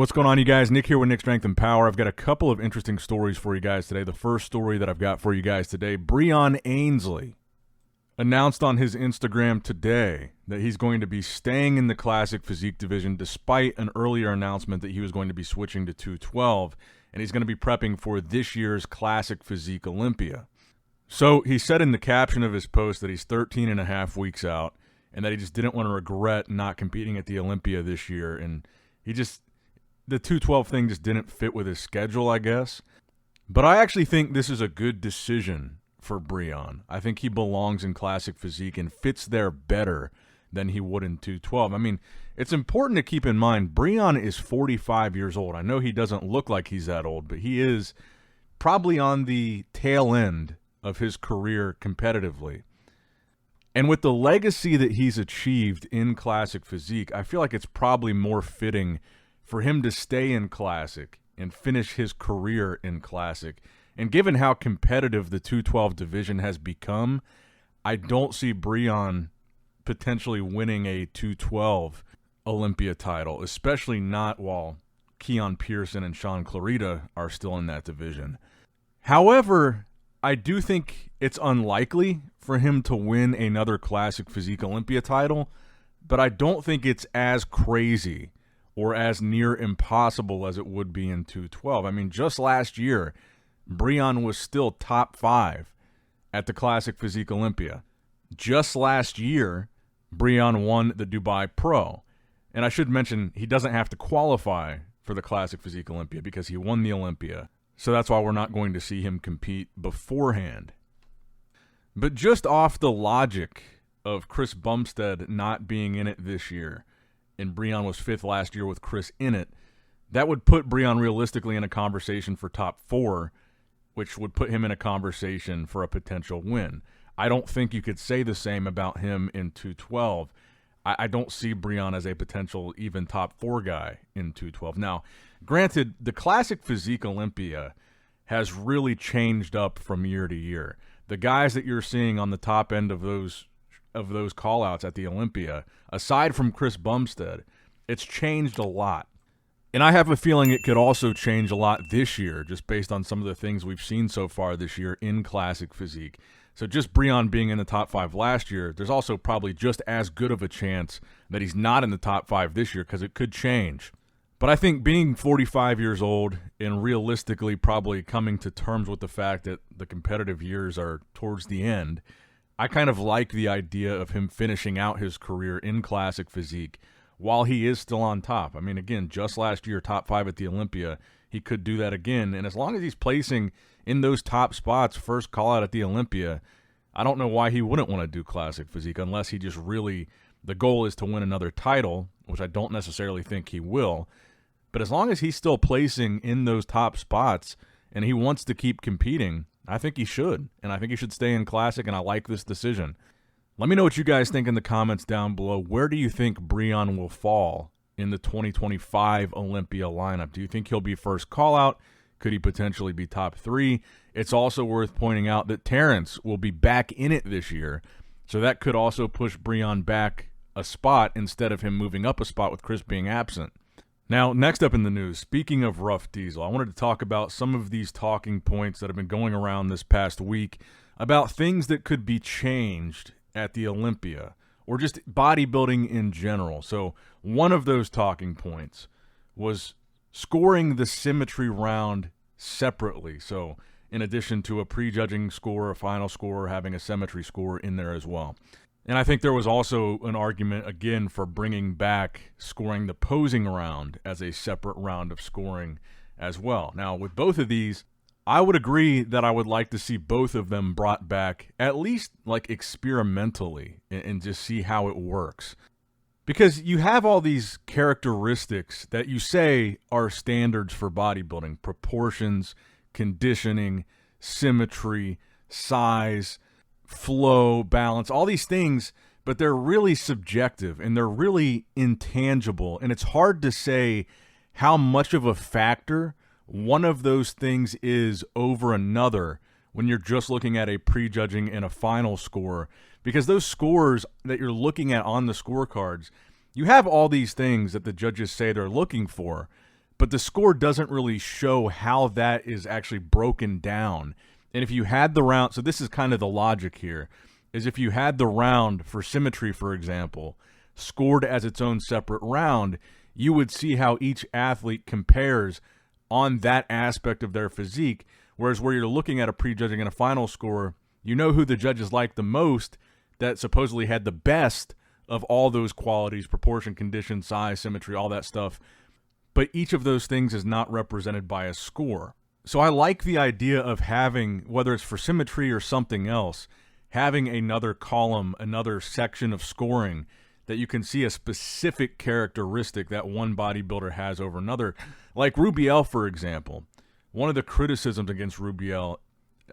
what's going on, you guys? Nick here with Nick Strength and Power. I've got a couple of interesting stories for you guys today. The first story that I've got for you guys today, Breon Ansley announced on his Instagram today that he's going to be staying in the Classic Physique division despite an earlier announcement that he was going to be switching to 212, and he's going to be prepping for this year's Classic Physique Olympia. So he said in the caption of his post that he's 13 and a half weeks out and that he just didn't want to regret not competing at the Olympia this year, and the 212 thing just didn't fit with his schedule, I guess. But I actually think this is a good decision for Breon. I think he belongs in Classic Physique and fits there better than he would in 212. I mean, it's important to keep in mind, Breon is 45 years old. I know he doesn't look like he's that old, but he is probably on the tail end of his career competitively. And with the legacy that he's achieved in Classic Physique, I feel like it's probably more fitting for him to stay in Classic and finish his career in Classic. And given how competitive the 212 division has become, I don't see Breon potentially winning a 212 Olympia title, especially not while Keon Pearson and Sean Clarita are still in that division. However, I do think it's unlikely for him to win another Classic Physique Olympia title, but I don't think it's as crazy or as near impossible as it would be in 212. I mean, just last year, Breon was still top 5 at the Classic Physique Olympia. Just last year, Breon won the Dubai Pro. And I should mention, he doesn't have to qualify for the Classic Physique Olympia because he won the Olympia. So that's why we're not going to see him compete beforehand. But just off the logic of Chris Bumstead not being in it this year, and Breon was 5th last year with Chris in it, that would put Breon realistically in a conversation for top 4, which would put him in a conversation for a potential win. I don't think you could say the same about him in 212. I don't see Breon as a potential even top 4 guy in 212. Now, granted, the Classic Physique Olympia has really changed up from year to year. The guys that you're seeing on the top end of those call-outs at the Olympia, aside from Chris Bumstead, it's changed a lot. And I have a feeling it could also change a lot this year, just based on some of the things we've seen so far this year in Classic Physique. So just Breon being in the top 5 last year, there's also probably just as good of a chance that he's not in the top 5 this year, because it could change. But I think being 45 years old and realistically probably coming to terms with the fact that the competitive years are towards the end, I kind of like the idea of him finishing out his career in Classic Physique while he is still on top. I mean, again, just last year, top 5 at the Olympia, he could do that again. And as long as he's placing in those top spots, first call out at the Olympia, I don't know why he wouldn't want to do Classic Physique unless he just really, the goal is to win another title, which I don't necessarily think he will. But as long as he's still placing in those top spots and he wants to keep competing, I think he should, and I think he should stay in Classic, and I like this decision. Let me know what you guys think in the comments down below. Where do you think Breon will fall in the 2025 Olympia lineup? Do you think he'll be first call-out? Could he potentially be top 3? It's also worth pointing out that Terrence will be back in it this year, so that could also push Breon back a spot instead of him moving up a spot with Chris being absent. Now, next up in the news, speaking of Rough Diesel, I wanted to talk about some of these talking points that have been going around this past week about things that could be changed at the Olympia or just bodybuilding in general. So one of those talking points was scoring the Symmetry round separately. So in addition to a prejudging score, a final score, having a Symmetry score in there as well. And I think there was also an argument, again, for bringing back scoring the posing round as a separate round of scoring as well. Now, with both of these, I would agree that I would like to see both of them brought back, at least like experimentally, and just see how it works. Because you have all these characteristics that you say are standards for bodybuilding: proportions, conditioning, symmetry, size, flow, balance, all these things, but they're really subjective and they're really intangible. And it's hard to say how much of a factor one of those things is over another when you're just looking at a prejudging and a final score, because those scores that you're looking at on the scorecards, you have all these things that the judges say they're looking for, but the score doesn't really show how that is actually broken down. And if you had the round, so this is kind of the logic here, is if you had the round for Symmetry, for example, scored as its own separate round, you would see how each athlete compares on that aspect of their physique, whereas where you're looking at a prejudging and a final score, you know who the judges like the most that supposedly had the best of all those qualities, proportion, condition, size, symmetry, all that stuff. But each of those things is not represented by a score. So I like the idea of having, whether it's for Symmetry or something else, having another column, another section of scoring that you can see a specific characteristic that one bodybuilder has over another. Like Rubiel, for example. One of the criticisms against Rubiel,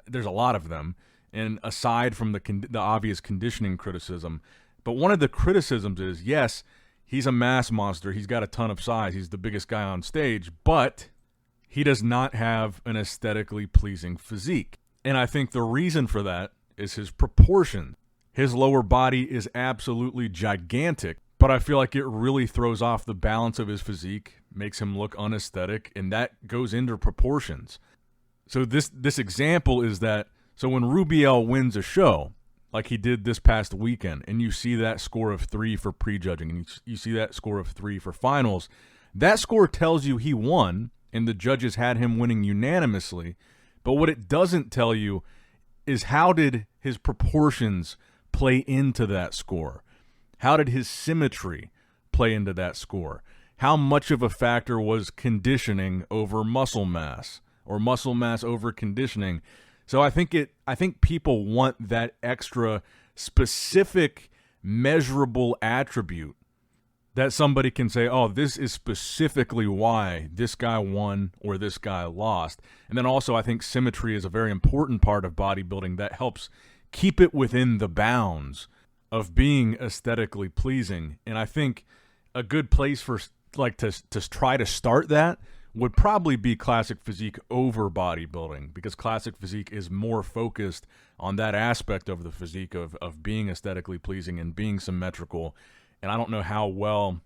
there's a lot of them, and aside from the obvious conditioning criticism, but one of the criticisms is, yes, he's a mass monster, he's got a ton of size, he's the biggest guy on stage, but he does not have an aesthetically pleasing physique. And I think the reason for that is his proportion. His lower body is absolutely gigantic, but I feel like it really throws off the balance of his physique, makes him look unaesthetic, and that goes into proportions. So this example is that, so when Rubiel wins a show, like he did this past weekend, and you see that score of 3 for prejudging, and you see that score of 3 for finals, that score tells you he won, and the judges had him winning unanimously, but what it doesn't tell you is how did his proportions play into that score? How did his symmetry play into that score? How much of a factor was conditioning over muscle mass, or muscle mass over conditioning? So I think people want that extra specific measurable attribute that somebody can say, oh, this is specifically why this guy won or this guy lost. And then also I think symmetry is a very important part of bodybuilding that helps keep it within the bounds of being aesthetically pleasing. And I think a good place for to try to start that would probably be classic physique over bodybuilding, because classic physique is more focused on that aspect of the physique of being aesthetically pleasing and being symmetrical. And I don't know how well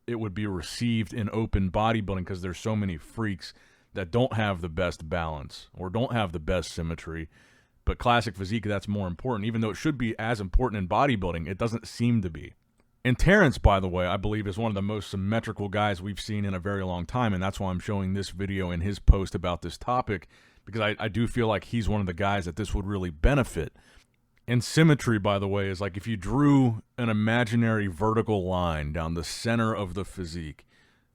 it would be received in open bodybuilding, because there's so many freaks that don't have the best balance or don't have the best symmetry. But classic physique, that's more important. Even though it should be as important in bodybuilding, it doesn't seem to be. And Terrence, by the way, I believe is one of the most symmetrical guys we've seen in a very long time, and that's why I'm showing this video and his post about this topic, because I do feel like he's one of the guys that this would really benefit. And symmetry, by the way, is like if you drew an imaginary vertical line down the center of the physique,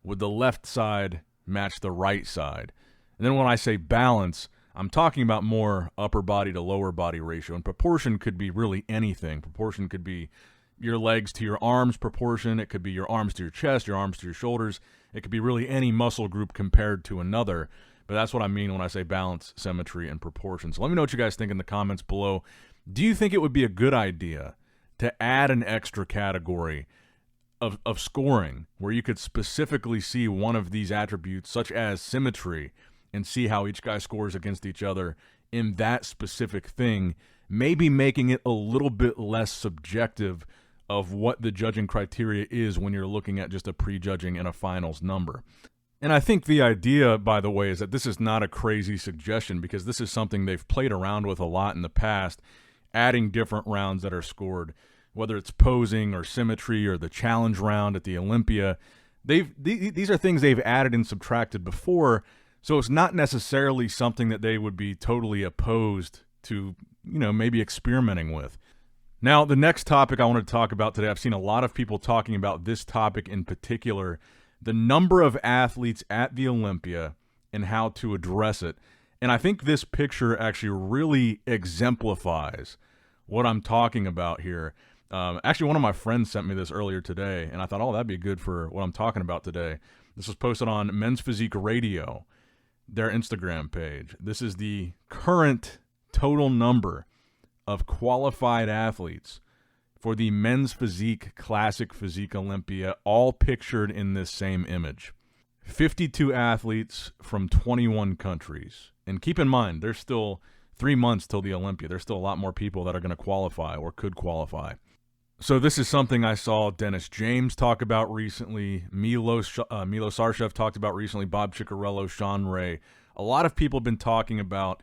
would the left side match the right side? And then when I say balance, I'm talking about more upper body to lower body ratio, and proportion could be really anything. Proportion could be your legs to your arms proportion. It could be your arms to your chest, your arms to your shoulders. It could be really any muscle group compared to another. But that's what I mean when I say balance, symmetry, and proportion. So let me know what you guys think in the comments below. Do you think it would be a good idea to add an extra category of scoring where you could specifically see one of these attributes, such as symmetry, and see how each guy scores against each other in that specific thing, maybe making it a little bit less subjective of what the judging criteria is when you're looking at just a prejudging and a finals number? And I think the idea, by the way, is that this is not a crazy suggestion, because this is something they've played around with a lot in the past, adding different rounds that are scored, whether it's posing or symmetry or the challenge round at the Olympia. These are things they've added and subtracted before, so it's not necessarily something that they would be totally opposed to, maybe experimenting with. Now, the next topic I want to talk about today, I've seen a lot of people talking about this topic in particular, the number of athletes at the Olympia and how to address it. And I think this picture actually really exemplifies what I'm talking about here. Actually, one of my friends sent me this earlier today, and I thought, oh, that'd be good for what I'm talking about today. This was posted on Men's Physique Radio, their Instagram page. This is the current total number of qualified athletes for the Men's Physique Classic Physique Olympia, all pictured in this same image. 52 athletes from 21 countries. And keep in mind, there's still 3 months till the Olympia. There's still a lot more people that are going to qualify or could qualify. So this is something I saw Dennis James talk about recently, Milo Sarshev talked about recently, Bob Ciccarello, Sean Ray. A lot of people have been talking about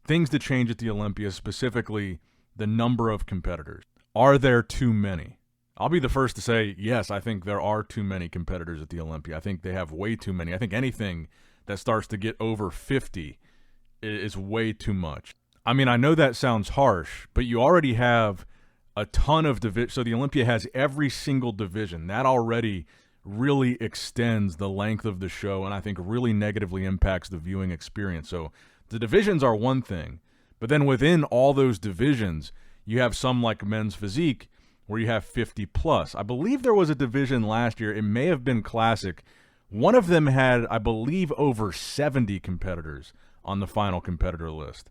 things to change at the Olympia, specifically the number of competitors. Are there too many? I'll be the first to say, yes, I think there are too many competitors at the Olympia. I think they have way too many. I think anything that starts to get over 50 is way too much. I mean, I know that sounds harsh, but you already have a ton of divisions. So the Olympia has every single division. That already really extends the length of the show and I think really negatively impacts the viewing experience. So the divisions are one thing, but then within all those divisions, you have some like men's physique where you have 50 plus. I believe there was a division last year. It may have been classic. One of them had, I believe, over 70 competitors on the final competitor list.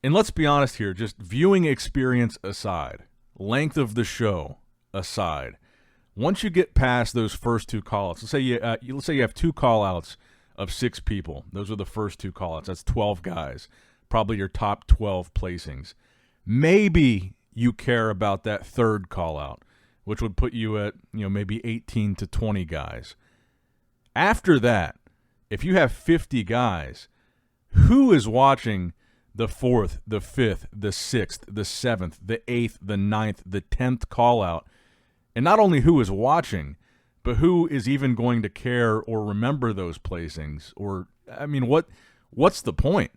And let's be honest here, just viewing experience aside, length of the show aside, once you get past those first two call-outs, let's say you have two call-outs of 6 people. Those are the first two call-outs. That's 12 guys, probably your top 12 placings. Maybe you care about that third call-out, which would put you at maybe 18 to 20 guys. After that, if you have 50 guys, who is watching the 4th, the 5th, the 6th, the 7th, the 8th, the 9th, the 10th call-out? And not only who is watching, but who is even going to care or remember those placings? Or, I mean, what's the point?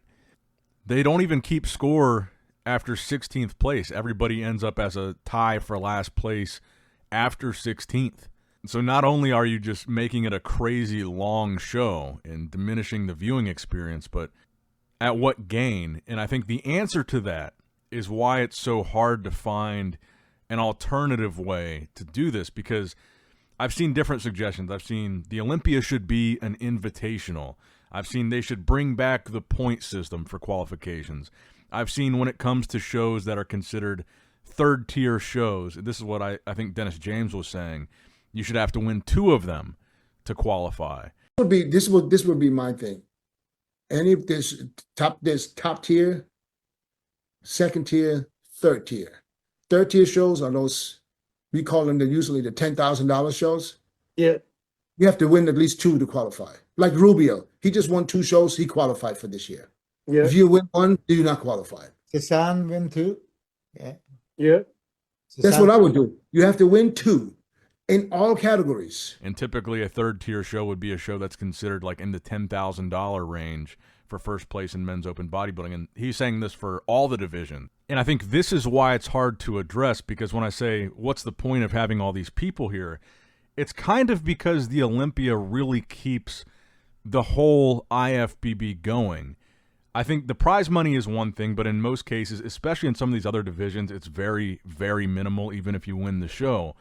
They don't even keep score after 16th place. Everybody ends up as a tie for last place after 16th. So not only are you just making it a crazy long show and diminishing the viewing experience, but at what gain? And I think the answer to that is why it's so hard to find an alternative way to do this, because I've seen different suggestions. I've seen the Olympia should be an invitational. I've seen they should bring back the point system for qualifications. I've seen when it comes to shows that are considered third-tier shows, this is what I think Dennis James was saying, you should have to win 2 of them to qualify. This would be my thing. Any of this top tier, second tier, third tier. Third tier shows are those, we call them usually the $10,000 shows. Yeah. You have to win at least 2 to qualify. Like Rubio, he just won 2 shows, he qualified for this year. Yeah. If you win 1, you do not qualify. Sasan win 2. Yeah. Yeah. That's what I would do. You have to win 2 in all categories. And typically a third-tier show would be a show that's considered like in the $10,000 range for first place in men's open bodybuilding. And he's saying this for all the divisions. And I think this is why it's hard to address, because when I say, what's the point of having all these people here? It's kind of because the Olympia really keeps the whole IFBB going. I think the prize money is one thing, but in most cases, especially in some of these other divisions, it's very, very minimal, even if you win the show.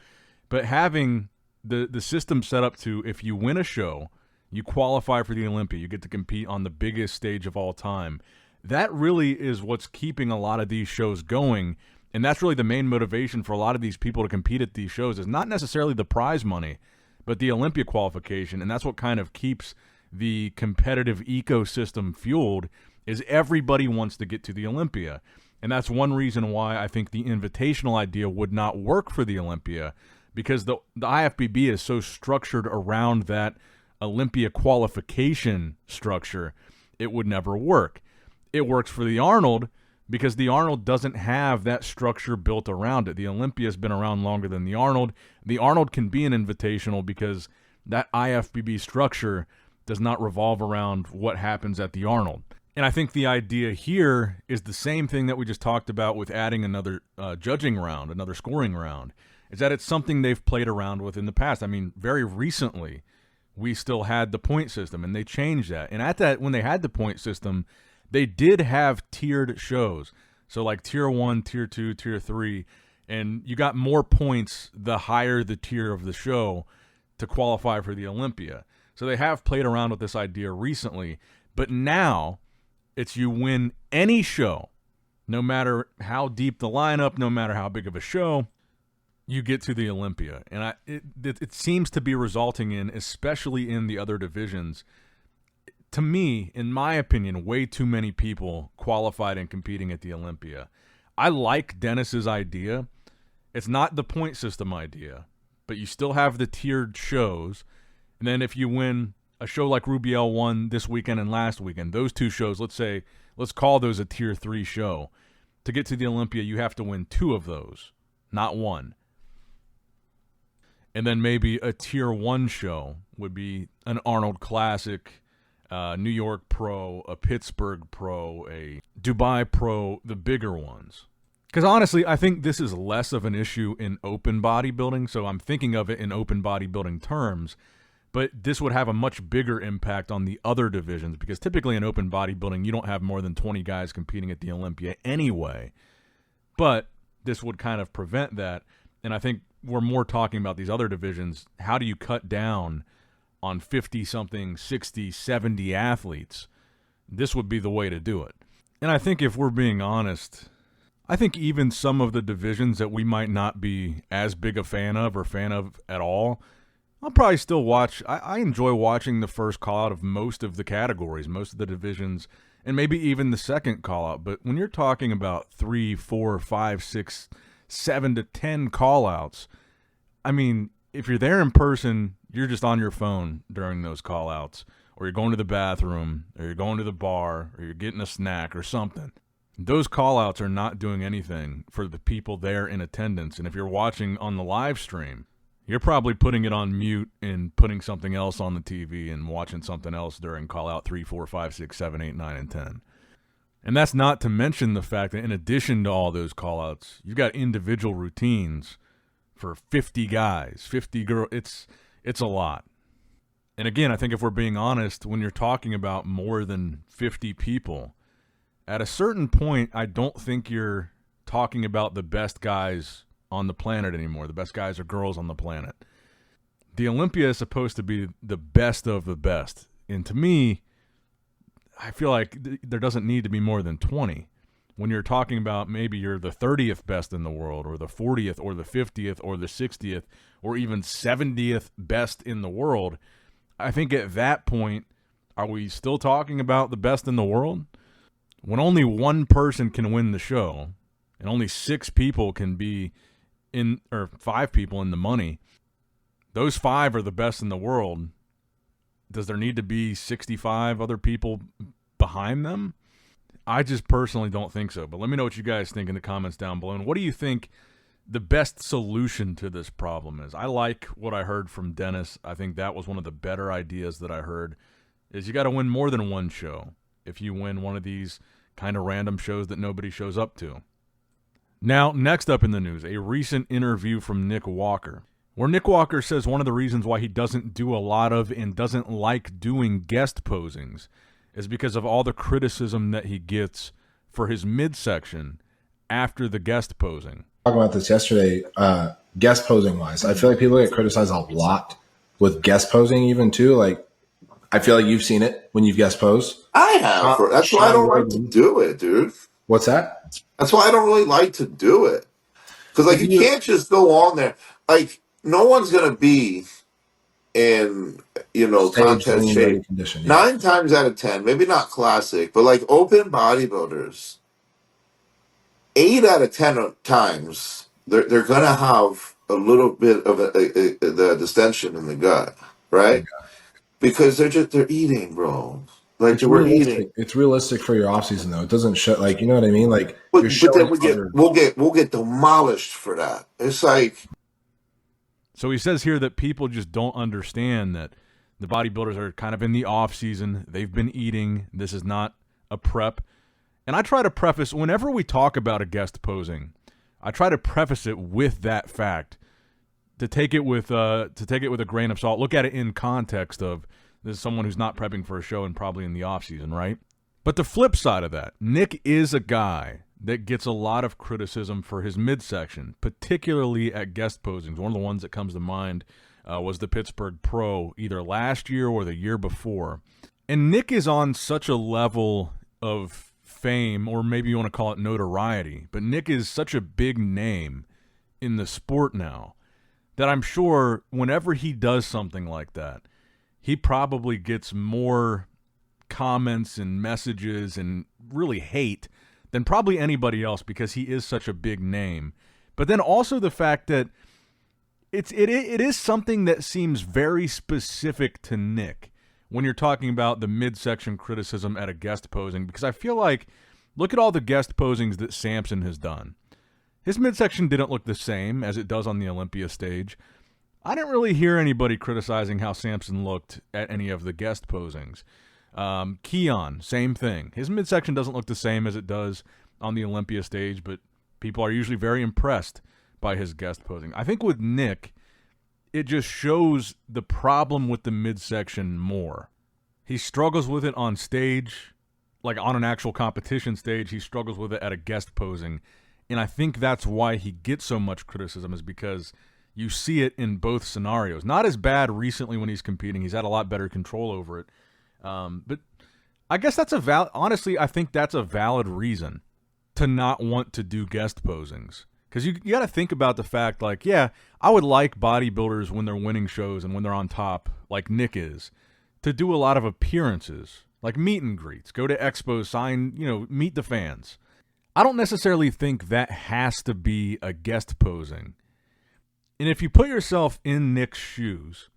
But having the system set up to, if you win a show, you qualify for the Olympia, you get to compete on the biggest stage of all time. That really is what's keeping a lot of these shows going, and that's really the main motivation for a lot of these people to compete at these shows, is not necessarily the prize money, but the Olympia qualification, and that's what kind of keeps the competitive ecosystem fueled, is everybody wants to get to the Olympia. And that's one reason why I think the invitational idea would not work for the Olympia, because the IFBB is so structured around that Olympia qualification structure, it would never work. It works for the Arnold because the Arnold doesn't have that structure built around it. The Olympia has been around longer than the Arnold. The Arnold can be an invitational because that IFBB structure does not revolve around what happens at the Arnold. And I think the idea here is the same thing that we just talked about with adding another judging round, another scoring round, is that it's something they've played around with in the past. I mean, very recently, we still had the point system, and they changed that. And at that, when they had the point system, they did have tiered shows. So like tier 1, tier 2, tier 3, and you got more points the higher the tier of the show to qualify for the Olympia. So they have played around with this idea recently, but now it's you win any show, no matter how deep the lineup, no matter how big of a show, you get to the Olympia. And it seems to be resulting in, especially in the other divisions, to me, in my opinion, way too many people qualified and competing at the Olympia. I like Dennis's idea, It's not the point system idea, but you still have the tiered shows. And then if you win a show like Rubiel won this weekend and last weekend, those two shows, let's call those a tier 3 show. To get to the Olympia, you have to win 2 of those, not 1. And then maybe a tier 1 show would be an Arnold Classic, New York Pro, a Pittsburgh Pro, a Dubai Pro, the bigger ones. Because honestly, I think this is less of an issue in open bodybuilding, so I'm thinking of it in open bodybuilding terms, but this would have a much bigger impact on the other divisions, because typically in open bodybuilding, you don't have more than 20 guys competing at the Olympia anyway. But this would kind of prevent that, and I think we're more talking about these other divisions. How do you cut down on 50-something, 60, 70 athletes? This would be the way to do it. And I think if we're being honest, I think even some of the divisions that we might not be as big a fan of or fan of at all, I'll probably still watch. I enjoy watching the first call-out of most of the categories, most of the divisions, and maybe even the second call-out. But when you're talking about 3, 4, 5, 6, 7 to 10 call-outs, I mean, if you're there in person, you're just on your phone during those call-outs, or you're going to the bathroom, or you're going to the bar, or you're getting a snack or something. Those call-outs are not doing anything for the people there in attendance. And if you're watching on the live stream, you're probably putting it on mute and putting something else on the TV and watching something else during call-out 3, 4, 5, 6, 7, 8, 9, and 10. And that's not to mention the fact that in addition to all those call-outs, you've got individual routines for 50 guys, 50 girls. It's a lot. And again, I think if we're being honest, when you're talking about more than 50 people, at a certain point, I don't think you're talking about the best guys on the planet anymore, the best guys or girls on the planet. The Olympia is supposed to be the best of the best. And to me, I feel like there doesn't need to be more than 20. When you're talking about maybe you're the 30th best in the world, or the 40th, or the 50th, or the 60th, or even 70th best in the world, I think at that point, are we still talking about the best in the world? When only one person can win the show, and only 6 people can be in, or 5 people in the money, those 5 are the best in the world. Does there need to be 65 other people behind them? I just personally don't think so. But let me know what you guys think in the comments down below. And what do you think the best solution to this problem is? I like what I heard from Dennis. I think that was one of the better ideas that I heard, is you got to win more than one show if you win one of these kind of random shows that nobody shows up to. Now, next up in the news, a recent interview from Nick Walker, where Nick Walker says one of the reasons why he doesn't do a lot of and doesn't like doing guest posings is because of all the criticism that he gets for his midsection after the guest posing. Talking about this yesterday, guest posing wise, I feel like people get criticized a lot with guest posing even too. Like, I feel like you've seen it when you've guest posed. I have. That's why I don't like to do it, dude. What's that? That's why I don't really like to do it. Because, like, you can't just go on there. Like, no one's going to be in, contest shape. Condition, yeah. 9 times out of 10, maybe not classic, but, like, open bodybuilders, 8 out of 10 times, they're going to have a little bit of the distension in the gut, right? Because they're eating, bro. Like, we're eating. It's realistic for your off season, though. It doesn't show, like, you know what I mean? Like, but then we'll get demolished for that. It's like. So he says here that people just don't understand that the bodybuilders are kind of in the off season. They've been eating. This is not a prep. And I try to preface, whenever we talk about a guest posing, I try to preface it with that fact, to take it with a grain of salt. Look at it in context of this is someone who's not prepping for a show and probably in the off season, right? But the flip side of that, Nick is a guy that gets a lot of criticism for his midsection, particularly at guest posings. One of the ones that comes to mind was the Pittsburgh Pro, either last year or the year before. And Nick is on such a level of fame, or maybe you want to call it notoriety, but Nick is such a big name in the sport now that I'm sure whenever he does something like that, he probably gets more comments and messages and really hate than probably anybody else, because he is such a big name. But then also the fact that it is something that seems very specific to Nick when you're talking about the midsection criticism at a guest posing, because I feel like, look at all the guest posings that Samson has done. His midsection didn't look the same as it does on the Olympia stage. I didn't really hear anybody criticizing how Samson looked at any of the guest posings. Keon, same thing. His midsection doesn't look the same as it does on the Olympia stage, but people are usually very impressed by his guest posing. I think with Nick, it just shows the problem with the midsection more. He struggles with it on stage, like on an actual competition stage. He struggles with it at a guest posing. And I think that's why he gets so much criticism, is because you see it in both scenarios. Not as bad recently when he's competing. He's had a lot better control over it. But I guess that's honestly, I think that's a valid reason to not want to do guest posings. Because you got to think about the fact, like, yeah, I would like bodybuilders when they're winning shows and when they're on top, like Nick is, to do a lot of appearances, like meet and greets, go to expos, sign, meet the fans. I don't necessarily think that has to be a guest posing. And if you put yourself in Nick's shoes,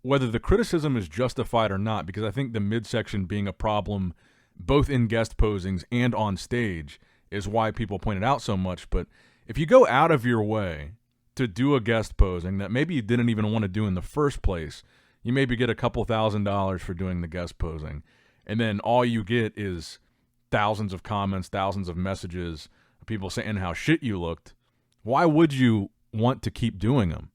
whether the criticism is justified or not, because I think the midsection being a problem both in guest posings and on stage is why people point it out so much, but if you go out of your way to do a guest posing that maybe you didn't even want to do in the first place, you maybe get a couple $1,000s for doing the guest posing, and then all you get is thousands of comments, thousands of messages, people saying how shit you looked. Why would you want to keep doing them?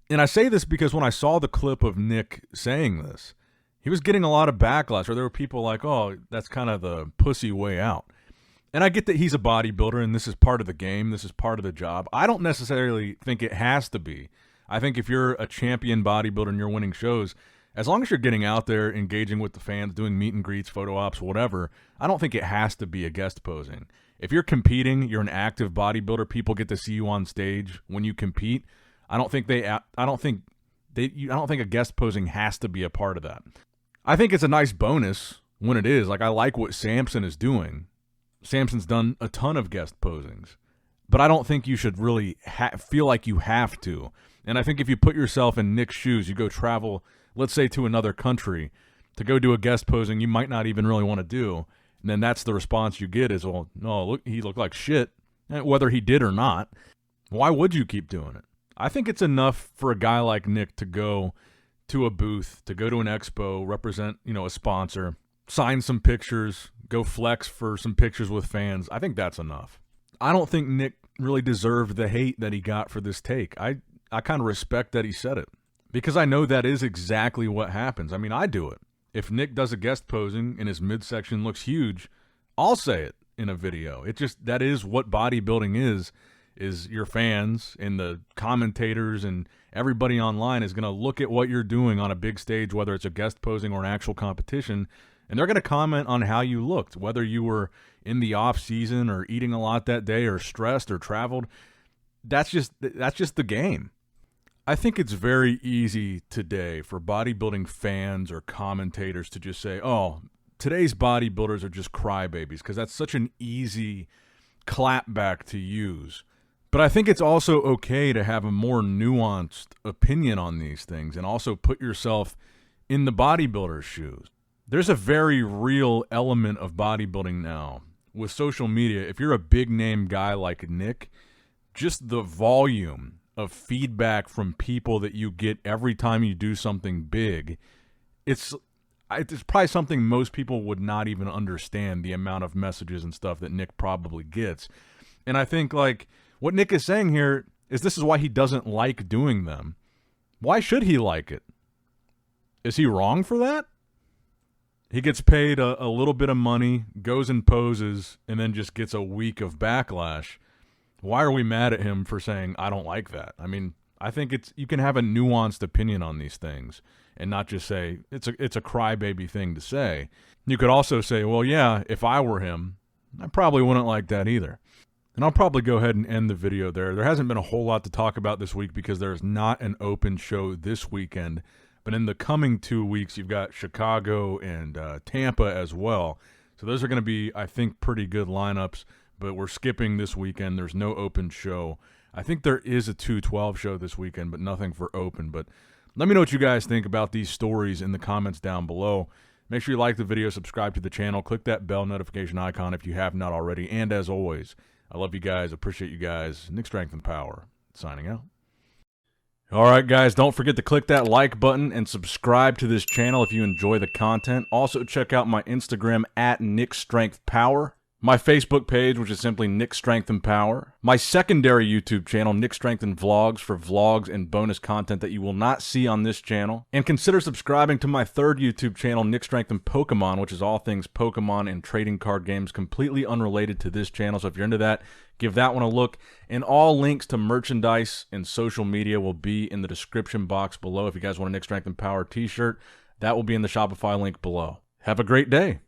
And I say this because when I saw the clip of Nick saying this, he was getting a lot of backlash, or there were people like, oh, that's kind of the pussy way out. And I get that he's a bodybuilder and this is part of the game. This is part of the job. I don't necessarily think it has to be. I think if you're a champion bodybuilder and you're winning shows, as long as you're getting out there, engaging with the fans, doing meet and greets, photo ops, whatever, I don't think it has to be a guest posing. If you're competing, you're an active bodybuilder, people get to see you on stage when you compete. I don't think a guest posing has to be a part of that. I think it's a nice bonus when it is. Like, I like what Samson is doing. Samson's done a ton of guest posings, but I don't think you should really feel like you have to. And I think if you put yourself in Nick's shoes, you go travel, let's say to another country, to go do a guest posing you might not even really want to do, and then that's the response you get is, well, no, look, he looked like shit, whether he did or not. Why would you keep doing it? I think it's enough for a guy like Nick to go to a booth, to go to an expo, represent, a sponsor, sign some pictures, go flex for some pictures with fans. I think that's enough. I don't think Nick really deserved the hate that he got for this take. I kind of respect that he said it, because I know that is exactly what happens. I mean, I do it. If Nick does a guest posing and his midsection looks huge, I'll say it in a video. That is what bodybuilding is your fans and the commentators and everybody online is going to look at what you're doing on a big stage, whether it's a guest posing or an actual competition, and they're going to comment on how you looked, whether you were in the off season or eating a lot that day or stressed or traveled. That's just the game. I think it's very easy today for bodybuilding fans or commentators to just say, oh, today's bodybuilders are just crybabies, because that's such an easy clapback to use. But I think it's also okay to have a more nuanced opinion on these things and also put yourself in the bodybuilder's shoes. There's a very real element of bodybuilding now with social media. If you're a big name guy like Nick, just the volume of feedback from people that you get every time you do something big, it's probably something most people would not even understand, the amount of messages and stuff that Nick probably gets. And I think, like, what Nick is saying here is this is why he doesn't like doing them. Why should he like it? Is he wrong for that? He gets paid a little bit of money, goes and poses, and then just gets a week of backlash. Why are we mad at him for saying, I don't like that? I mean, I think you can have a nuanced opinion on these things and not just say it's a crybaby thing to say. You could also say, well, yeah, if I were him, I probably wouldn't like that either. And I'll probably go ahead and end the video there. There hasn't been a whole lot to talk about this week because there's not an open show this weekend. But in the coming 2 weeks, you've got Chicago and Tampa as well. So those are going to be, I think, pretty good lineups. But we're skipping this weekend. There's no open show. I think there is a 212 show this weekend, but nothing for open. But let me know what you guys think about these stories in the comments down below. Make sure you like the video, subscribe to the channel, click that bell notification icon if you have not already. And as always, I love you guys, appreciate you guys. Nick Strength and Power, signing out. All right, guys, don't forget to click that like button and subscribe to this channel if you enjoy the content. Also, check out my Instagram at Nick Strength Power, my Facebook page, which is simply Nick Strength and Power, my secondary YouTube channel, Nick Strength and Vlogs, for vlogs and bonus content that you will not see on this channel. And consider subscribing to my third YouTube channel, Nick Strength and Pokemon, which is all things Pokemon and trading card games, completely unrelated to this channel. So if you're into that, give that one a look. And all links to merchandise and social media will be in the description box below. If you guys want a Nick Strength and Power t-shirt, that will be in the Shopify link below. Have a great day.